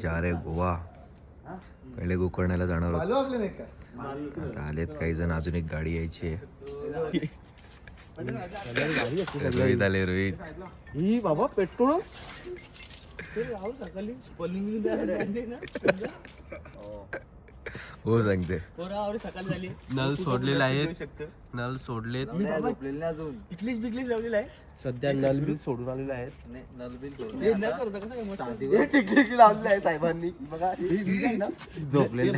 जा रहे गोवा. पहिले गोकर्णाला जाणार होतो. आता आलेत काही जण. अजून एक गाडी यायची आहे. रोहित आले. रोहित ही बाबा पेट्रोल हो सांगते. नल सोडलेला आहे. नल सोडलेत. सध्या नल बिल सोडून आलेले आहेत. लावलेलं आहे साहेबांनी बघा. झोपलेले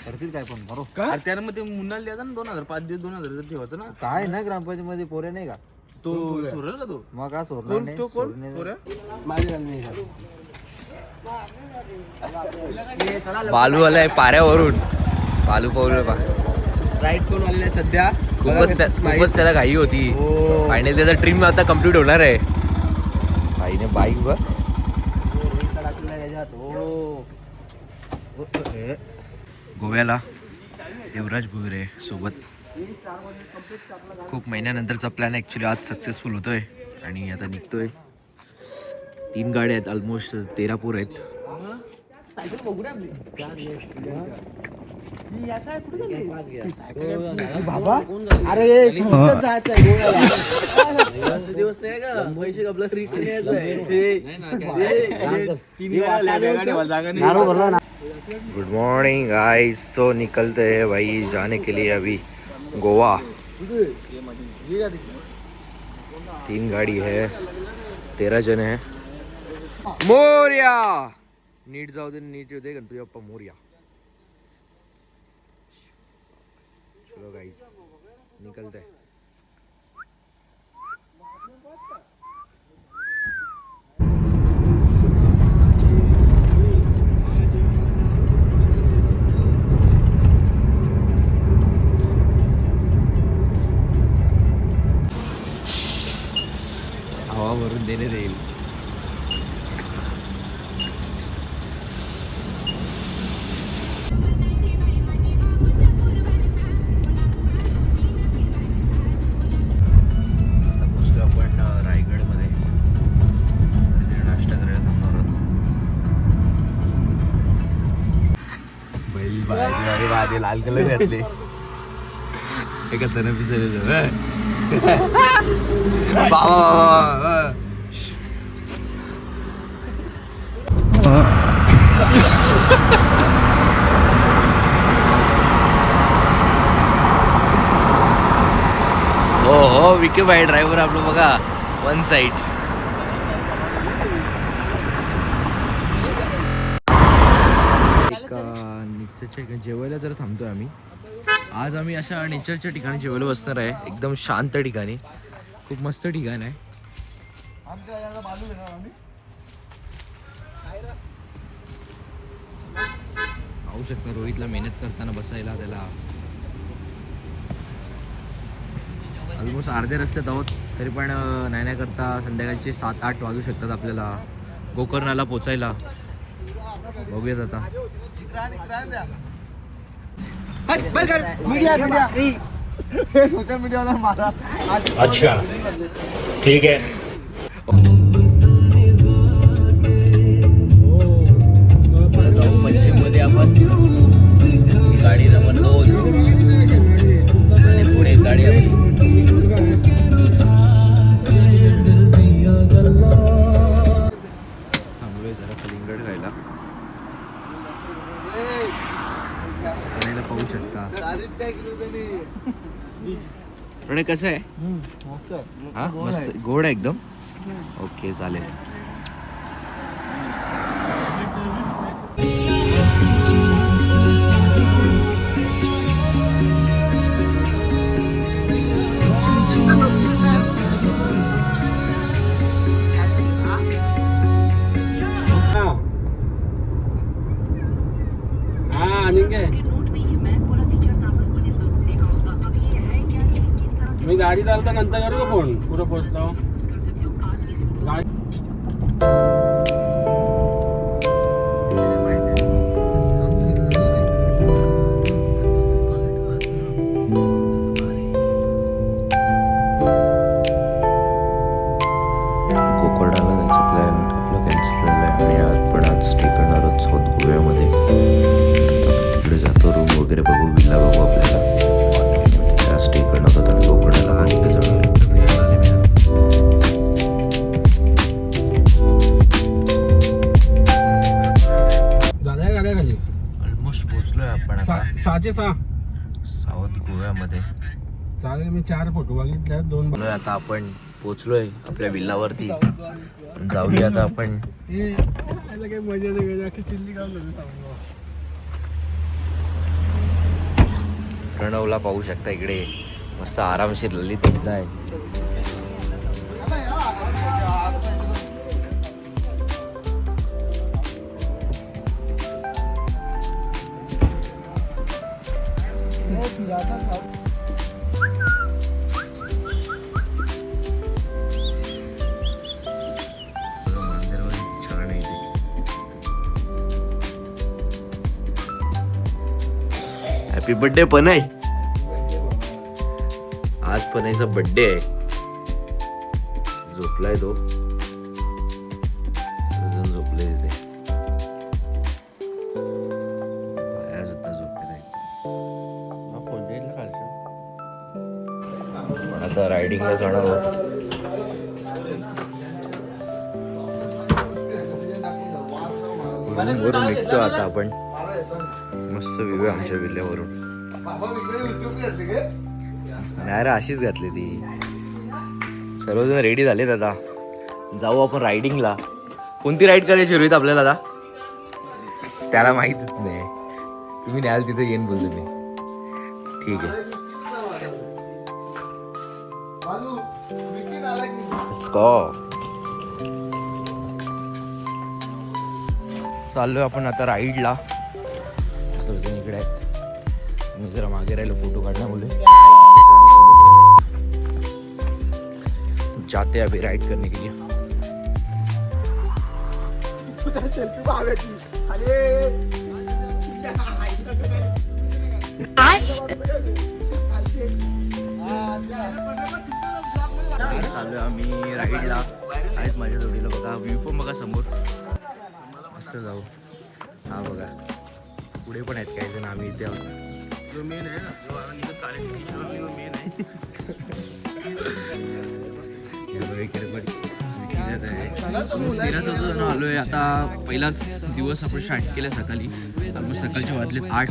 करतील काय पण बरोबर. त्यामध्ये मुन्नाला द्यायचा ना 2005 दिवस 2000 ठेवायचं ना. काय ना ग्रामपंचायत मध्ये पोरे नाही का? तो सोडल का तो? मग का सोडणार नाही. बालू आलाय पाऱ्यावरून. बालू पाऊल बा राईट करून आलेला आहे सध्या. खूपच त्याला घाई होती. फायनली त्याचा ड्रीम आता कम्प्लीट होणार आहे. भाईने बाईक वर गोव्याला देवराज भुईरे सोबत. खूप महिन्यानंतरचा प्लॅन ॲक्च्युली आज सक्सेसफुल होतोय आणि आता निघतोय. 3 गाड्या आहेत. ऑलमोस्ट 13 पोर आहेत. बाबा अरे दिवस नाही का पैसे आपलं रिटर्न यायचं. Good morning guys. तो निकलते हैं भाई जाने के लिए अभी गोवा. 3 गाड़ी है. 13 जन है. मोर्या नीट जाऊ दे. नीट येऊ दे. गणपती बाप्पा मोर्या. चलो गाइस निकलते हैं. हवा भरून देणे देईल. लाल कलर घातले. एका तन पिसले हो विके भाई ड्रायव्हर आपलं बघा. 1 साइड. नेचरच्या जेवायला जर थांबतोय आम्ही. आज आम्ही अशा नेचरच्या ठिकाणी जेवायला बसणार आहे. एकदम शांत ठिकाणी. खूप मस्त ठिकाण आहे. पाहू शकता रोहितला मेहनत करताना बसायला. त्याला ऑलमोस्ट अर्ध्या रस्त्यात आहोत. तरी पण नाही करता संध्याकाळचे 7-8 वाजू शकतात आपल्याला गोकर्णाला पोचायला. बघूयात आता. सोशल मीडियावर मारा. अच्छा ठीक है. मध्ये आपण गाडी नंबर 2 आणि पुढे गाडी आपली. थांबलोय जरा कलिंगड खायला. पाहू शकता. पण कसं आहे. हा मस्त गोड आहे एकदम. ओके चालेल. मी गाडी चालता नंतर करू का फोन. कुठं पोहोचतो. कोकणाला जायचं प्लॅन आपला कॅन्सल झालाय. आणि आज पण वगैरे बघू, विल्ला बघू आपल्याला. त्या स्टे करणार होता आणि गोकर्णाला पण कुठे जाणार. झाल्या गाड्या खाली ऑलमोस्ट पोहोचलोय आपण आता 6:06. साऊथ गोव्यामध्ये. चालेल, मी 4 फोटो बघितले, 2 बोलूया आता आपण पोहोचलोय आपल्या विल्लावरती. जाऊया आता आपण. काही मजा नाही, अख्खी चिल्ली काम प्रणवला पाहू शकता इकडे मस्त आरामशीर ललित सुद्धा आहे. Happy birthday Panay. आज पनयचा बर्थडे आहे. झोपलाय तो, झोपले तिथे. पाया सुद्धा झोपले नाही. पण आता रायडिंगला जाणार आहोत. वरून निघतो आता आपण. मस्त व्ह्यू आहे आमच्या विल्ल्यावरून. नाही रे, अशीच घातली ती. सर्वजण रेडी झालेत आता. जाऊ आपण रायडिंगला. कोणती राईड करायची रोहित आपल्याला आता? त्याला माहीतच नाही. तुम्ही न्याल तिथे येईन बोलतो मी. ठीक आहे, लेट्स गो. चाललोय आपण आता राईडला. सर्वजण इकडे आहेत. मी जरा मागे राहिलो फोटो काढण्यामुळे. जाते अभी राइड करने के लिए. चालू आम्ही राईडला. आहेत माझ्या जोडीला. बघा व्ह्यू पण बघा समोर. मस्त जाऊ. हा बघा पुढे पण आहेत काही जण. आम्ही इथे आहोत. जो मेन आहे ना, जो मेन आहे. आलोय आता. पहिलाच दिवस आपण स्टार्ट केलं सकाळी. आपण सकाळचे वाजले 8.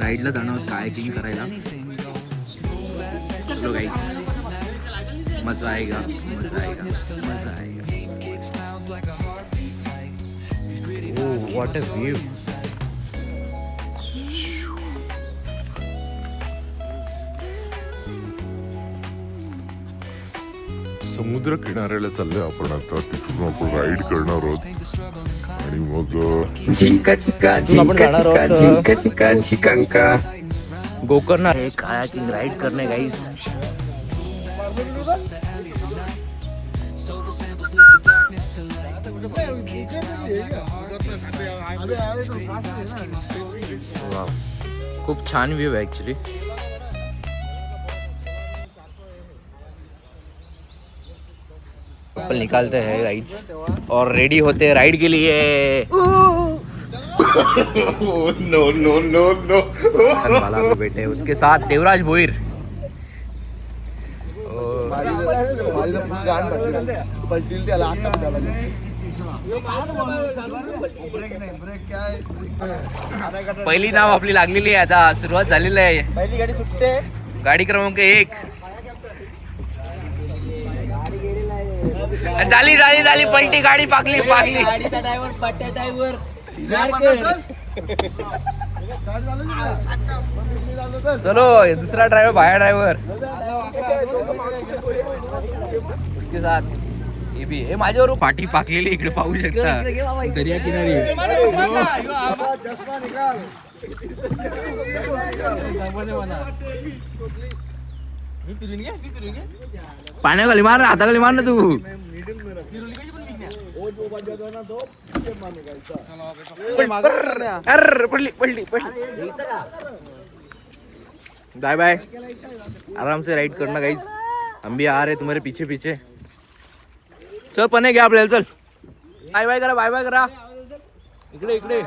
राईडला जाणार आहोत कायाकिंग करायला. चलो गाईज, मजा आएगा, मजा आएगा, मजा आएगा. Oh what a view. समुद्र किनाऱ्याला चाललोय आपण आता. तिथून आपण राईड करणार आहोत आणि मग चिंका चिका चिंका चिका चिंका चिका चिकांका गोकर्ण आहे कायाकिंग राईड करणे गाईज. खूप छान व्ह्यू आहे ऍक्च्युली. अपन निकालते हैं गाइड्स और रेडी होते राइड के लिए. No no no no. वाला बेटे उसके साथ देवराज भोईर. पहिली नाव आपली लागलेली आहे. आता सुरुवात झालेली आहे. पहिली गाडी सुटते. गाडी क्रमांक 1. झाली झाली झाली पलटी. गाडी पाकली पाकली. गाडीचा ड्रायव्हर पट्ट्या ड्रायव्हर. चलो दूसरा ड्राइवर भाया ड्राइवर उसके साथ ये भी हे माझ्यावर पाठी पाकलेली इकडे पाहू शकता दर्या किनारी. पाण्याखाली मार ना, हाताखाली मार ना तू. पडली पडली पडली. Bye bye. आराम से राइड करना गाइस. हम भी आ रहे तुम्हारे पीछे पीछे. चल पने घ्या आपल्याला. चल बाय बाय करा. बाय बाय करा. इकडे इकडे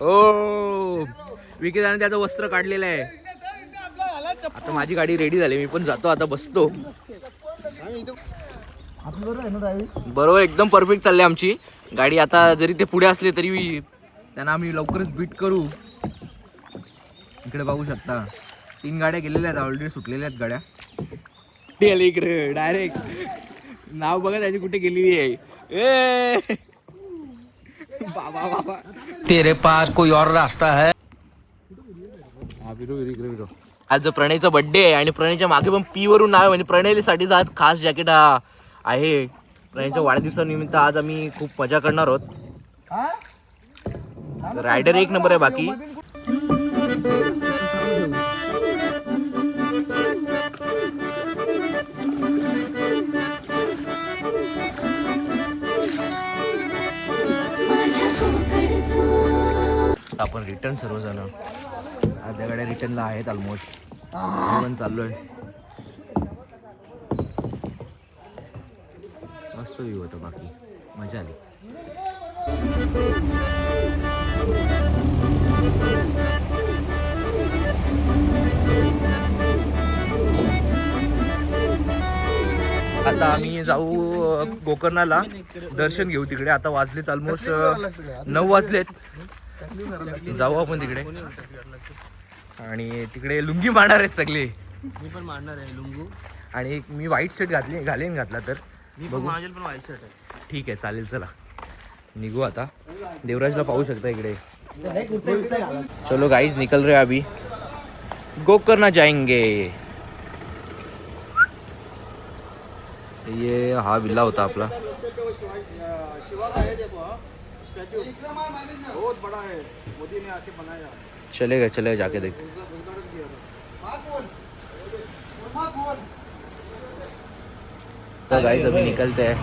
हो विकेदाने त्याचं वस्त्र काढलेलं आहे. आता माझी गाडी रेडी झाली, मी पण जातो आता, बसतो. बरोबर एकदम परफेक्ट चालली आमची गाडी. आता जरी ते पुढे असले तरी त्यांना आम्ही लवकरच बीट करू. इकडे बघू शकता 3 गाड्या गेलेल्या आहेत ऑलरेडी, सुटलेल्या आहेत गाड्या. इकडे डायरेक्ट नाव बघा त्याची कुठे गेलेली आहे. ए बाबा बाबा तेरे पास कोई और रास्ता है? आज प्रणयचा बर्थडे आहे आणि प्रणयच्या मागे पण पी वरून नाव आहे, म्हणजे प्रणयसाठी आज खास जॅकेट आहे. प्रणयच्या वाढदिवसानिमित्त आज आम्ही खूप मजा करणार आहोत. रायडर एक नंबर आहे. बाकी आपण रिटर्न सर्वजण अर्ध्या गाड्या रिटर्नला आहेत ऑलमोस्ट. पण चाललोय. मस्त व्ह्यू होता, बाकी मजा आली. आता आम्ही जाऊ गोकर्णाला, दर्शन घेऊ तिकडे. आता वाजलेत ऑलमोस्ट 9 वाजलेत. जाऊ आपण तिकडे आणि तिकडे लुंगी मारणार आहेत सगळे. मी पण मारणार आहे लुंगू. आणि मी व्हाईट शर्ट घातला तर बघू. माझ्याला पण व्हाईट शर्ट आहे. ठीक आहे चालेल. चला निघू आता. देवराजला पाहू शकता इकडे. चलो गाइस निकल रहे अभी, गोकर्णा जाएंगे. ये हा विला होता आपला. चलेगा जाके देख. तो गाइस अभी निकलते हैं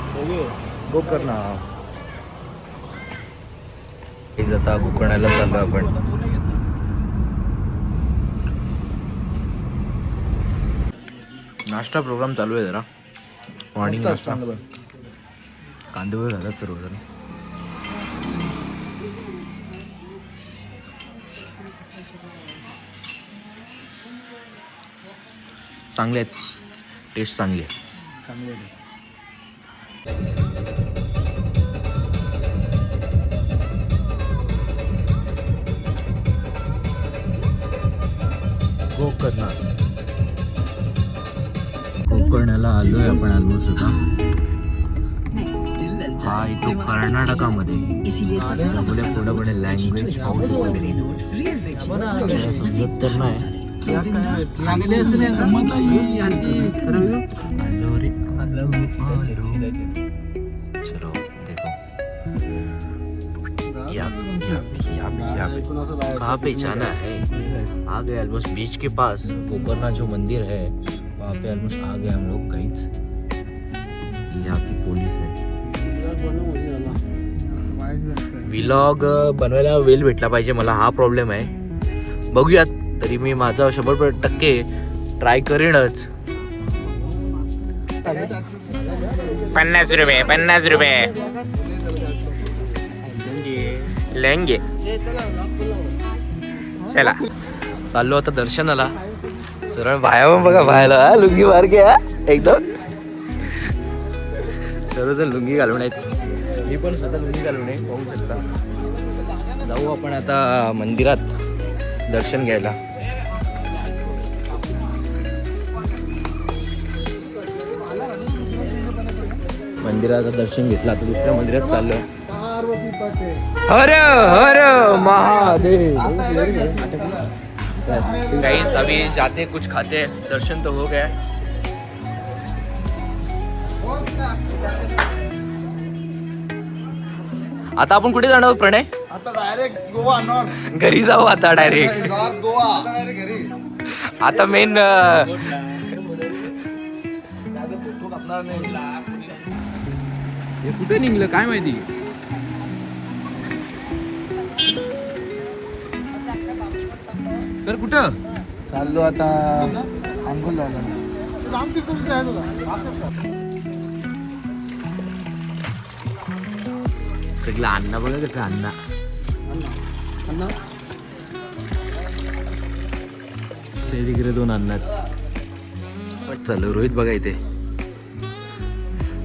गोकर्णा. आता गोकर्णाला चाललो आपण. नाश्ता प्रोग्राम चालू आहे जरा. मॉर्निंग नाश्ता कांदेपोहे घालत सर्वजण. चांगले आहेत, टेस्ट चांगली आहे. गोकर्णाला आलोय आपण ऑलमोस्ट. आता हा येतो कर्नाटकामध्ये. पुढे लँग्वेज समजत तर नाही. चलो देखो कहाँ पे जाना है. आ गए ऑलमोस्ट बीच के पास. गोकर्णा जो मंदिर है वहाँ पे ऑलमोस्ट आ गए हम लोग. कहीं यहाँ की पुलिस है. व्लॉग बनवायला वेळ भेटला पाहिजे मला, हा प्रॉब्लेम आहे. बघूयात, तरी मी माझा 100% ट्राय करेनच. 50 रुपये लेंगे. चला चाललो आता दर्शनाला. सरळ बाया बघा, बायला लुंगी मार घ्या एकदम. सर्वजण लुंगी घालून आहेत. मी पण स्वतः लुंगी घालून आहे, पाहू शकता. जाऊ आपण आता मंदिरात दर्शन घ्यायला. मंदिराचं दर्शन घेतलं. आता दुसऱ्या मंदिरात चाललोय. हर हर महादेव. गाइस अभी जाते कुछ खाते. दर्शन तो हो गया. आता आपण कुठे जाणार आहोत प्रणय? आता डायरेक्ट गोवा नॉर्थ. घरी जाऊ आता डायरेक्ट. नॉर्थ गोवा आता डायरेक्ट घरी. आता मेन हे कुठे निघलं काय माहिती. तर कुठं चाललो आता अंघोल झाला. सगळं अण्णा बघा कसं. अण्णा ते तिकडे 2 आणणार. चल रोहित बघा इथे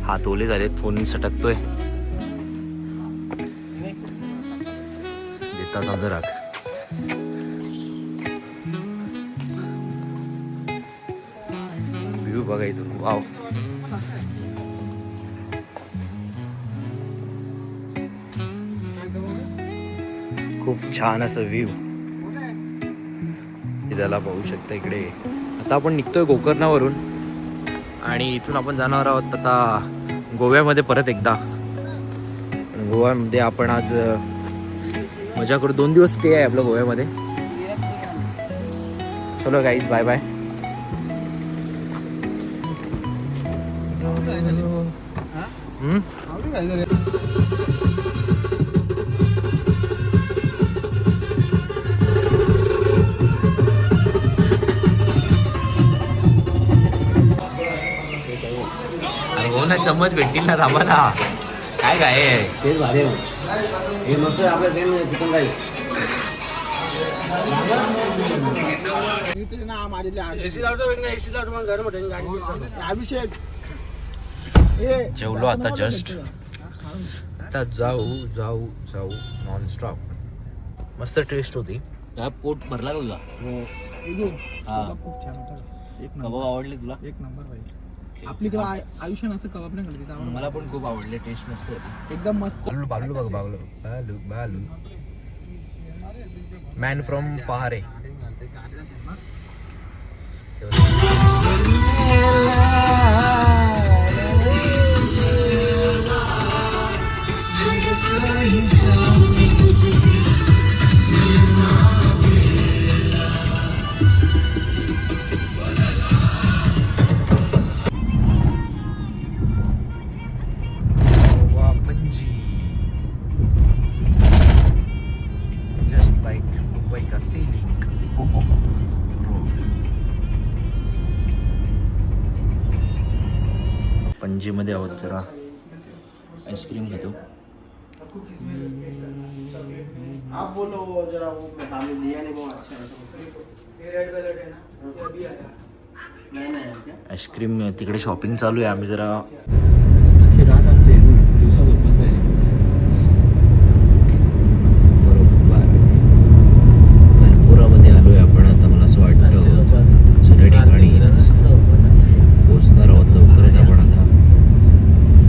हात ओले झालेत, फोन सटकतोय. देतात आदर राग. व्ह्यू बघा इथून, वाव. खूप छान असं व्ह्यू त्याला पाहू शकता इकडे. आता आपण निघतोय गोकर्णावरून आणि इथून आपण जाणार आहोत आता गोव्यामध्ये परत एकदा. गोव्यामध्ये आपण आज मजा करू. 2 दिवस स्टे आहे आपलं गोव्यामध्ये. चलो गाईज, बाय बाय. हो ना, चम्मच भेटतील ना, थांबा ना. काय काय तेच भारी आहे. हे मस्त आपल्या ट्रेन चिकन राईस. एसी लावतो वेगळं, एसी लावतो मग घर मोठे गाडी. अभिषेक जेवलो आता जस्ट. आता जाऊ जाऊ जाऊ नॉनस्टॉप. मस्त टेस्ट होती. काय पोट भरला का तुला? खूप छान होता. कबाब आवडले तुला? एक नंबर भाई. आपलीकडे आयुष्यात असं कबाब नाही खाल्लं तिथं. मला पण खूप आवडले, टेस्ट मस्त होती. एकदम मस्त. बालू बालू बघ, बालू बालू बालू मॅन फ्रॉम पहारे. पणजीमध्ये आहोत, जरा आईस्क्रीम घेतो. आप बोलो जरा, वो हमें लिया नहीं बहुत अच्छा है. आईस्क्रीम तिकडे शॉपिंग चालू आहे. आम्ही जरा दिवसा झोपायचं आहे. बरोबर भरपुरामध्ये आलोय आपण आता. मला असं वाटतं जुन्या ठिकाणी पोचणार आहोत लवकरच आपण आता.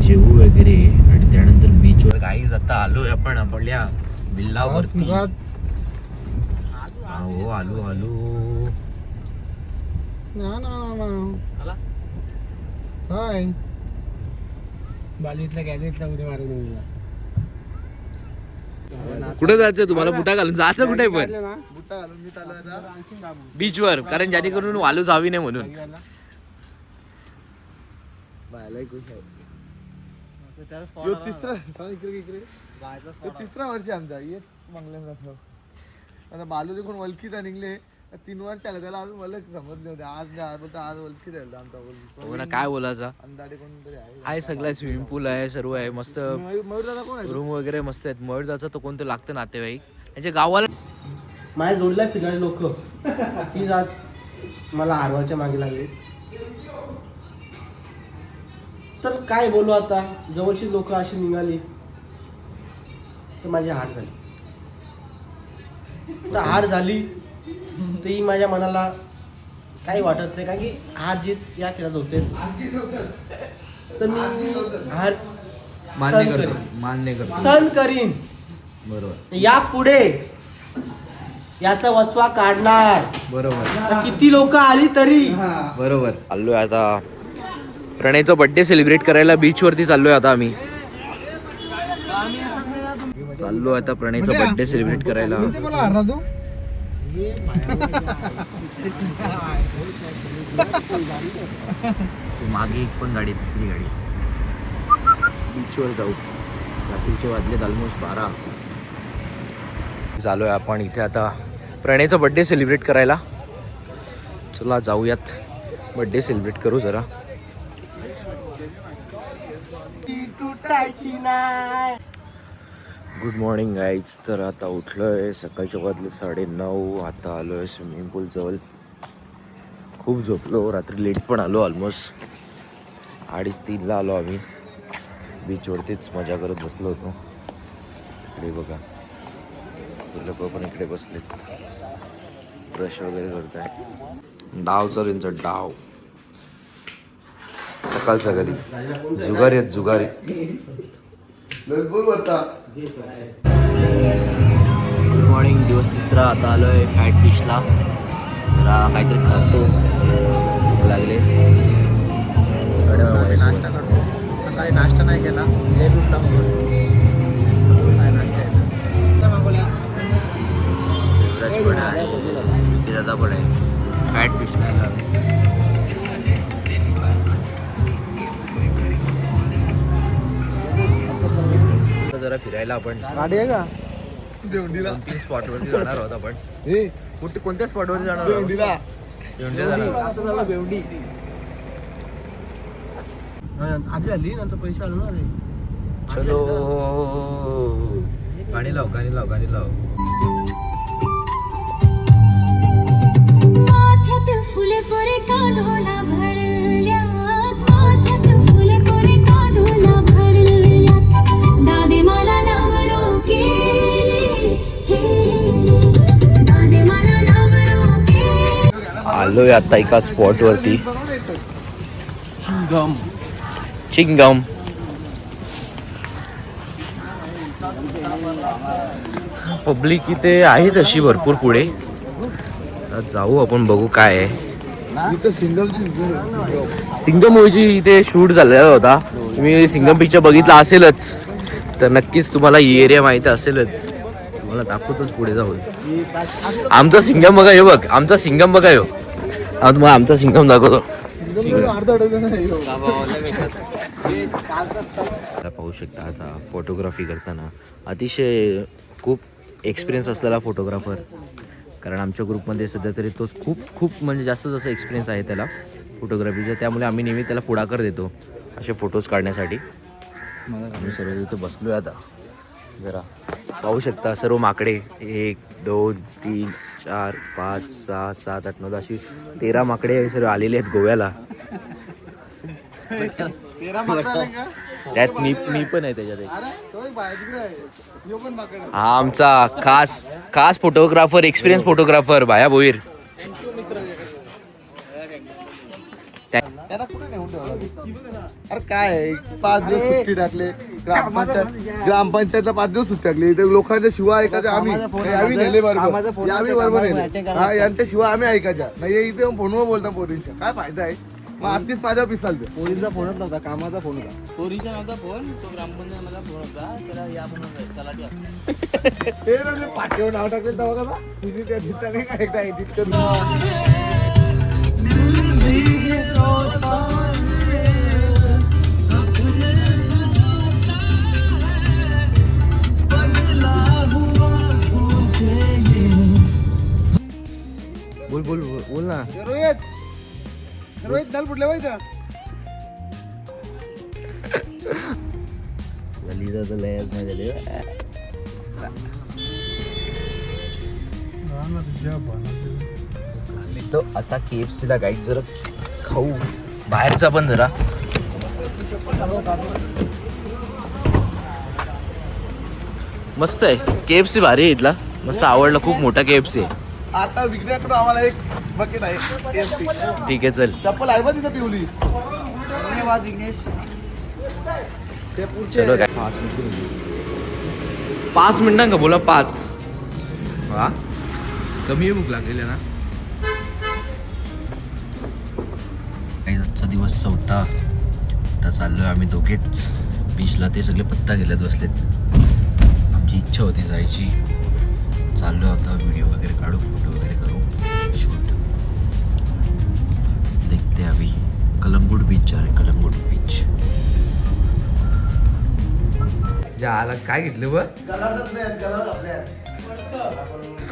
जेवू वगैरे आणि त्यानंतर बीचवर. गाईज आता आलोय आपण आपल्या बिल्लावरती. हो आलू आलू. हाय बालीतला गॅजेटला उडी मारून कुठे जायचं तुम्हाला? बुटा घालून जायचं कुठे पण बुट्टा घालून मी चालू आता बीचवर, कारण जेणेकरून वालू जावी नाही म्हणून. तिसरा वर्ष आमचा येत मंगलम. आता बालूरी कोण वलखीचा निघले 3 वर्ष आले त्याला अजून मला समजले होते. आज वलखी राहिलं आमचा. हो ना, काय बोलायचं. अंदाडे कोणतरी आहे सगळं, स्विमिंग पूल आहे, सर्व आहे मस्त. मयूर दादा कोण आहे? रूम वगैरे मस्त आहेत. मयूरजाचं तर कोणतं लागतं नातेवाईक त्यांच्या गावाला. माझ्या जोडल्या फिरणारी लोक तीच आज मला हारवाच्या मागे लागली. तर काय बोलू आता, जवळची लोक अशी निघाली तर माझी हार झाली. तर हार झाली तर ही माझ्या मनाला काही वाटत नाही, कारण की हार जीत या खेळात होते. तर मी हार मान्य करतो. सहन करीन. बरोबर या पुढे याचा वचवा काढणार. बरोबर किती लोक आली तरी. बरोबर. चाललोय आता प्रणयचा बर्थडे सेलिब्रेट करायला बीचवरती चाललोय आता आम्ही. चाललो आता प्रणयचा बर्थडे सेलिब्रेट करायला. मला हरला तू. मागे एक पण गाडी, तिसरी गाडी. बीचवर जाऊ. रात्रीचे वाजलेत ऑलमोस्ट 12. चालूय आपण इथे आता प्रणयचा बर्थडे सेलिब्रेट करायला. चला जाऊयात, बर्थडे सेलिब्रेट करू जरा. Good morning guys. तर आता उठलो आहे सकाळच्या वाजले 9:30. आता आलो आहे स्विमिंग पूलजवळ. खूप झोपलो रात्री, लेट पण आलो. ऑलमोस्ट 2:30-3ला आलो आम्ही. बीचवरतीच मजा करत बसलो होतो. इकडे बघा हे लोक पण इकडे बसलेत, ब्रश वगैरे करत आहे. डाव चालू यांचा डाव सकाळ सकाळी. जुगारी आहेत जुगारी. बोल बरता. Good morning. दिवस 3रा. आता आलो आहे फॅट फिशला. जरा काहीतरी खातो, भूक लागले. नाश्ता करतो. सकाळी नाश्ता नाही केला, लेट उठला म्हणून काय नाश्ता आहे मागवला. युवराज पण आहे, दादा पण आहे. फॅट फिशला जरा फिरायला आपण गाडी आहे का देवंडीला 2-3 स्पॉटवरती जाणार आहोत आपण. हे कोणत्या स्पॉटवरती जाणार आहोत? देवंडीला येऊन जाणार. बेवडी आधी झाली नंतर पैसे आलो ना रे. चलो गाणी लाव गाणी लाव गाणी लाव. माथ्यात फुले कोरे काढोला भरल्यात, माथ्यात फुले कोरे काढोला भरल्यात, दादे मला नाव केले, दादे मला नाव केले. आलोय आता एका स्पॉटवरती. चिंगम. पब्लिक इथे आहे तशी भरपूर पुढे. आता जाऊ आपण, बघू काय आहे. इथं सिंगल सिंगम मूवीची इथे शूट झालेला होता. तुम्ही सिंगम पिक्चर बघितला असेलच तर नक्कीच तुम्हाला ही एरिया माहिती असेलच. तुम्हाला दाखवतोच पुढे जाऊन. आमचा सिंगम बघा, हे बघ आमचा सिंगम बघा. ह्यो तुम्हाला आमचा सिंगम दाखवतो. अर्धा डझन आहे. आता पाहू शकता. आता फोटोग्राफी करताना अतिशय खूप एक्सपिरियन्स असलेला फोटोग्राफर, कारण आमच्या ग्रुपमध्ये सध्या तरी तोच खूप म्हणजे जास्त एक्सपिरियन्स आहे त्याला फोटोग्राफीचा. त्यामुळे आम्ही नेहमी त्याला पुढाकार देतो असे फोटोज काढण्यासाठी. आम्ही सर्व इथे बसलो आहे. आता जरा पाहू शकता सर्व माकडे. 1 2 3 4 5 6 7 8 9 10 अशी 13 माकडे सर्व आलेले आहेत गोव्याला. त्यात मी पण आहे त्याच्यात. हा आमचा खास फोटोग्राफर, एक्सपिरियन्स फोटोग्राफर भाया भोईर. त्याला कुठे नेऊन ठेवला? अरे काय 5 दिवस सुट्टी टाकले. ग्रामपंचायतला 5 दिवस सुट्टी टाकली. ते लोकांच्या शिवाय ऐकायच्या आम्ही नेले बरोबर. यावी बरोबर नेले. हा यांच्या शिवाय आम्ही ऐकायच्या नाही. इथे फोनवर बोलता पोरींच्या काय फायदा आहे. मग आधीच माझ्या पिसाल ते पोरींचा फोनच नव्हता, कामाचा फोन होता. पोरीचा नव्हता फोन, तो ग्रामपंचायत मला फोन होता. त्याला या म्हणून चला ते ना ते पाठीवर नाव टाकले तेव्हा कसा तिने त्या दिसता नाही का एकदा एडिट करून. बोल ना. रोहित दल कुठल्या पाहिजे लिहिता तर लयच नाही झाली. तो आता KFC ला गाईड जरा खाऊ, बाहेरचा पण जरा. मस्त आहे KFC, भारी आहे इथला. मस्त आवडला, खूप मोठा KFC आहे. आता विकण्याकडून आम्हाला एक बकेट आहे. ठीक आहे चल. चप्पल आहे बा तिथं पिवली. चलो काय 5 मिनिटां का बोला 5. वा कमी भूक लागलेली ना. आजचा दिवस 4था. आता चाललोय आम्ही दोघेच बीचला. ते सगळे पत्ता गेल्यात बसलेत. आमची इच्छा होती जायची. चाललो आता व्हिडिओ वगैरे काढू, फोटो वगैरे करू शूट. देखते अभी कलंगूट बीच जा रहे. कलंगूट बीच आला. काय घेतलं बघ,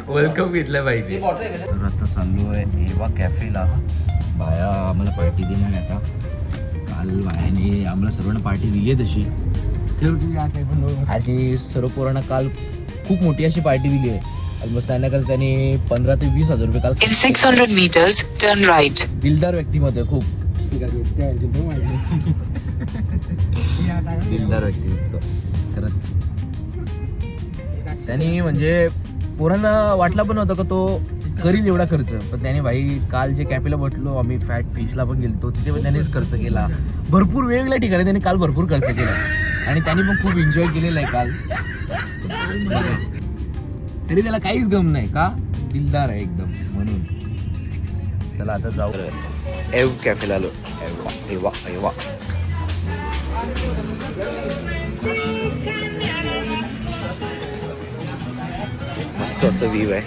वर्ल्ड कप घेतलं पाहिजे. तर आता चाललो आहे एवा कॅफेला. बाया आम्हाला पार्टी देणार आहे आता. काल बायाने आम्हाला सर्वांना पार्टी दिली आहे तशी. आणि सर्व पोरांना काल खूप मोठी अशी पार्टी दिली आहे. ऑलमोस्ट त्यांनी 15 ते 20 हजार रुपये काल. In 600 meters, turn right. दिलदार व्यक्तिमत्व आहे खूप. दिलदार व्यक्तिमत्व खरंच. त्यांनी म्हणजे पोरांना वाटला पण होतं का तो करील एवढा खर्च, पण त्याने भाई काल जे कॅफेला बसलो आम्ही, फॅट फिशला पण गेलतो, तिथे पण त्यानेच खर्च केला. भरपूर वेगवेगळ्या ठिकाणी त्यांनी काल भरपूर खर्च केला आणि त्यांनी पण खूप एन्जॉय केलेला आहे काल. तरी त्याला काहीच गम नाही का, दिलदार आहे एकदम. म्हणून चला आता जाऊ एव कॅफेला आलो. एवा एवा मस्त असं व्ह्यू आहे.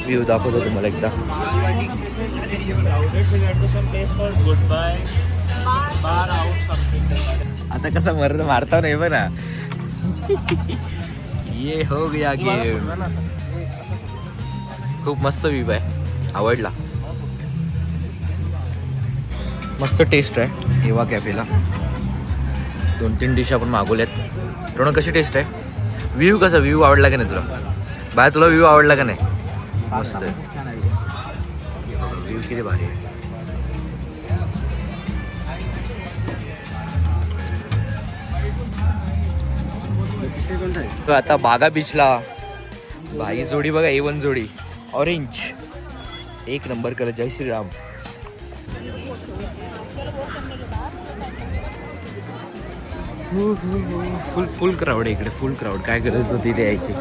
व्ह्यू दाखवतो तुम्हाला एकदा. आता कसा मारता नाही बघ ना. ये हो गया गेम. खूप मस्त व्ह्यू आहे, आवडला. मस्त टेस्ट आहे एवा कॅफेला. 2-3 डिश आपण मागवल्यात. रोणा कशी टेस्ट आहे? व्ह्यू कसा, व्ह्यू आवडला का नाही तुला? बाय तुला व्ह्यू आवडला का नाही? मस्त आहे व्ह्यू, किती भारी आहे. आता बागा बीचला भाई जोडी बघा, A1 जोडी ऑरेंज, एक नंबर कलर. जय श्रीराम. फुल क्राऊड आहे इकडे, फुल क्राऊड. काय गरज नव्हती इथे यायची.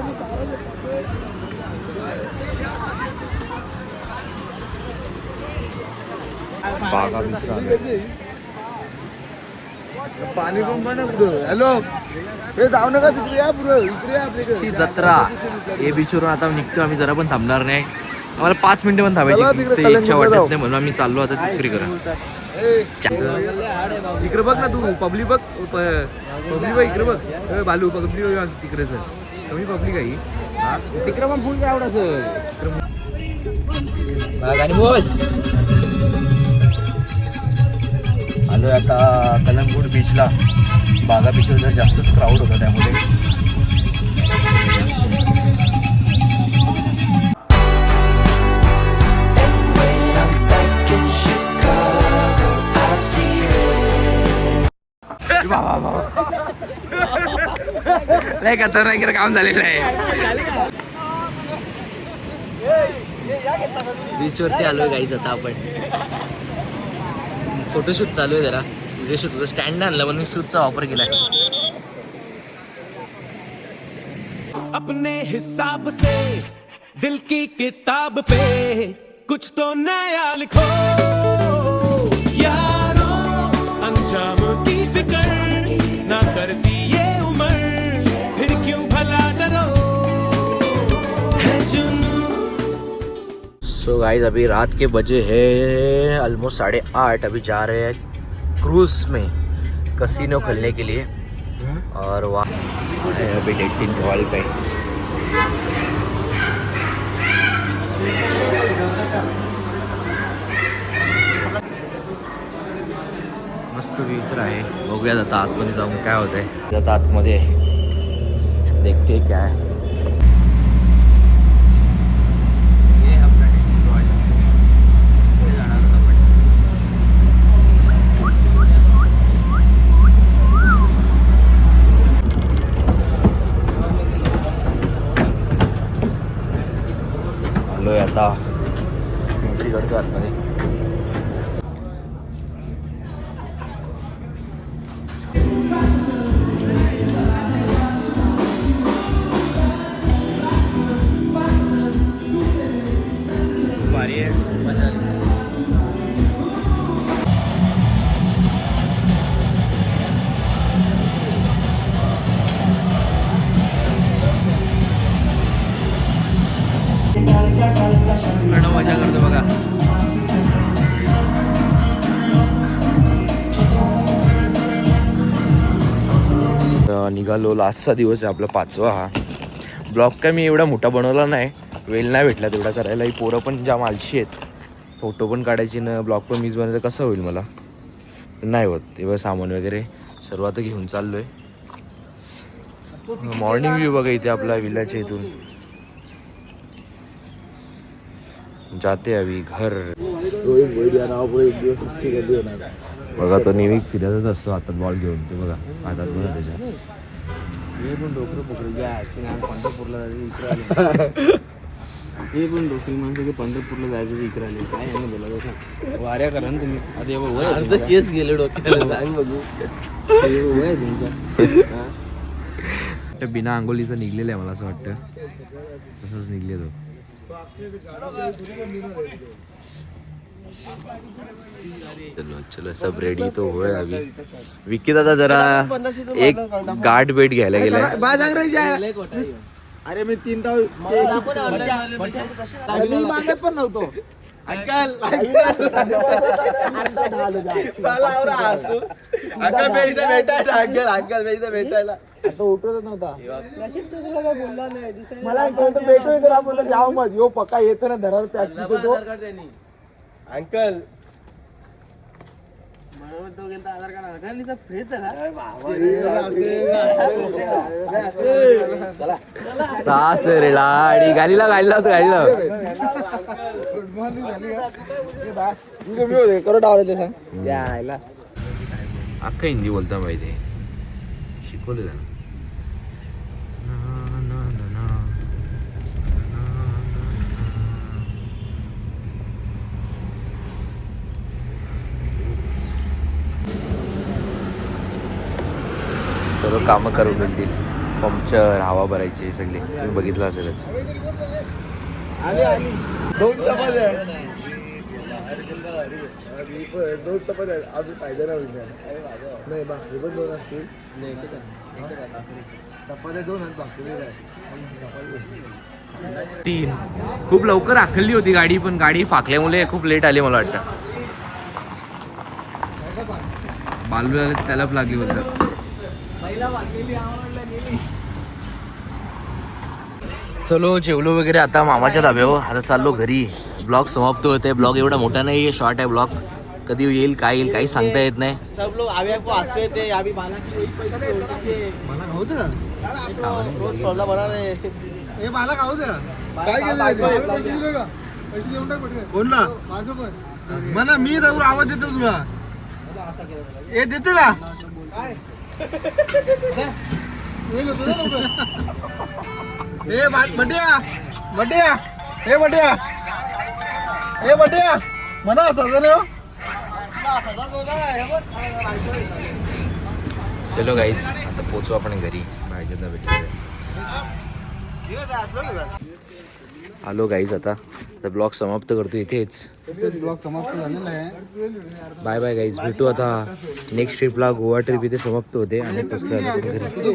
बागा पाणी पण पण पुढं. हॅलो हे जाऊ नका तिकडे, या पुढं इकडे या आपल्याकडे. जत्रा हे बीचवरून आता निघतो आम्ही. जरा पण थांबणार नाही, आम्हाला 5 मिनिटं पण थांबायची इच्छा वाटत नाही, म्हणून आम्ही चाललो आता तिकडे करा. इकडे बघ ना तू, पब्लिक बघ, पब्लिक बघ इकडे बघ. बालू पब्लिक बघ तिकडे. सर कमी पब्लिक आहे तिकडे पण फुल क्राऊड असं. गाणी बोल. आलोय आता कलंगूट बीचला. बागा बीचवर जर जास्तच क्राऊड होता त्यामुळे. नाही खतरनाक काम झालेलं आहे. बीचवरती आलोय गाईज आता आपण. फोटोशूट चालू आहे, जरा व्हिडिओ शूट होतं. स्टँड आणला म्हणून शूटचा वापर केला. अपने हिसाब से दिल की किताब पे कुछ तो नया लिखो यारो. अंजाम की फिक्र ना करती ये उम्र, फिर क्यों भला डरो है जुनून. सो गाइस अभी रात के बजे हैं ऑलमोस्ट 8:30. अभी जा रहे हैं क्रूज में कसिनो खेलने के लिए. और वहाँ अभी डेटिंग हॉल पे. मस्त व्यू तर आहे. बघूयात आता आतमध्ये जाऊन काय होत आहे. आता आतमध्ये देखते क्या है. आलोय आता एंट्री करतो आतमध्ये. भारी आहे, मजा आली. प्रणव मजा करतो बघा. निघालो. लास्टचा दिवस आहे आपला 5वा. हा ब्लॉग काय मी एवढा मोठा बनवला नाही, वेळ नाही भेटला तेवढा करायला. ही पोरं पण जाम आलशी आहेत. फोटो पण काढायची ना ब्लॉग पण मीच बनायचं, कसं होईल मला, नाही होत. तेव्हा सामान वगैरे सर्व आता घेऊन चाललो आहे. मॉर्निंग व्ह्यू बघा इथे आपला विलाच्या इथून. जाते अभी घर. रोहित भोईर या नावापुढे एक दिवस नक्की गर्दी होणार. बघा तो नेहमी फिरतच असतो हातात बॉल घेऊन. ते बघा हातात बघा त्याच्या. हे पण डोकरं पकडून पंढरपूरला जायचं इकडे आले. हे पण डोकरी माणसं पंढरपूरला जायचं इकडे आले. काय यांना बोलायचं सांग. वाऱ्या करा ना तुम्ही. आता एवढं वय आहे तुमचं. केस गेले डोक्याला सांग बघू. एवढं वय आहे तुमचं. बिना आंघोळीचं निघलेलं आहे मला असं वाटतं. तसंच निघले तो. चलो चलो सब रेडी तो होय अभी. विकी दादा जरा एक गाठ भेट घ्यायला गेलाय. अरे मी 3 डाव मी मागत पण नव्हतो. अंकल भेटायला तो उठवत नव्हता. मला भेटू बोलला जाऊ मग यो पक्का येतो ना धरावर प्रॅक्टिस होतो. अंकल सास रे लाडी गाडीला गाडीला गाडीला. गुड मॉर्निंग झाली करो डावले ते सांग यायला. अख्खा हिंदी बोलता माहिती शिकवलं त्यानं. सर्व कामं करून मिळतील. पंक्चर हवा भरायची सगळी तुम्ही बघितलं असेलच. 2 चपात्या 2 चपात्या अजून फायदा नाही. भाकरी पण 2 असतील. चपात्या 2 आहेत भाकरी 3. खूप लवकर आखली होती गाडी पण गाडी फाकल्यामुळे खूप लेट आली मला वाटतं. बालूला त्याला लागली होतं. चलो जेवलो वगैरे आता मामाच्या धाब्यावर. आता चाललो घरी. ब्लॉग समाप्त होत आहे. ब्लॉग एवढा मोठा नाही आहे, शॉर्ट आहे ब्लॉग. कधी येईल काय येईल काही सांगता येत नाही. सब लोग आवे को हंसते थे अभी बाला की वही पैसे होते. मला खाऊ दे रोज टोला बना रहे. हे मला खाऊ दे. काय केलं पैसे दिले का? पैसे देऊन टाक पटकन. कोणला? माझं पण म्हणा मी जाऊन आवाज देतो तुला. हे देते का? हे बट्या बट्या हे बट्या हे बट्या म्हणा चलो गाईज आता पोचू आपण घरी. बाहेरच्या भेटूया. आलो गाईज आता ब्लॉग समाप्त करतो इथेच. ब्लॉग समाप्त झालेला आहे. Bye bye guys. भेटू आता नेक्स्ट ट्रिपला. गोवा ट्रिप इथे समाप्त होते आणि पोचलो घरी.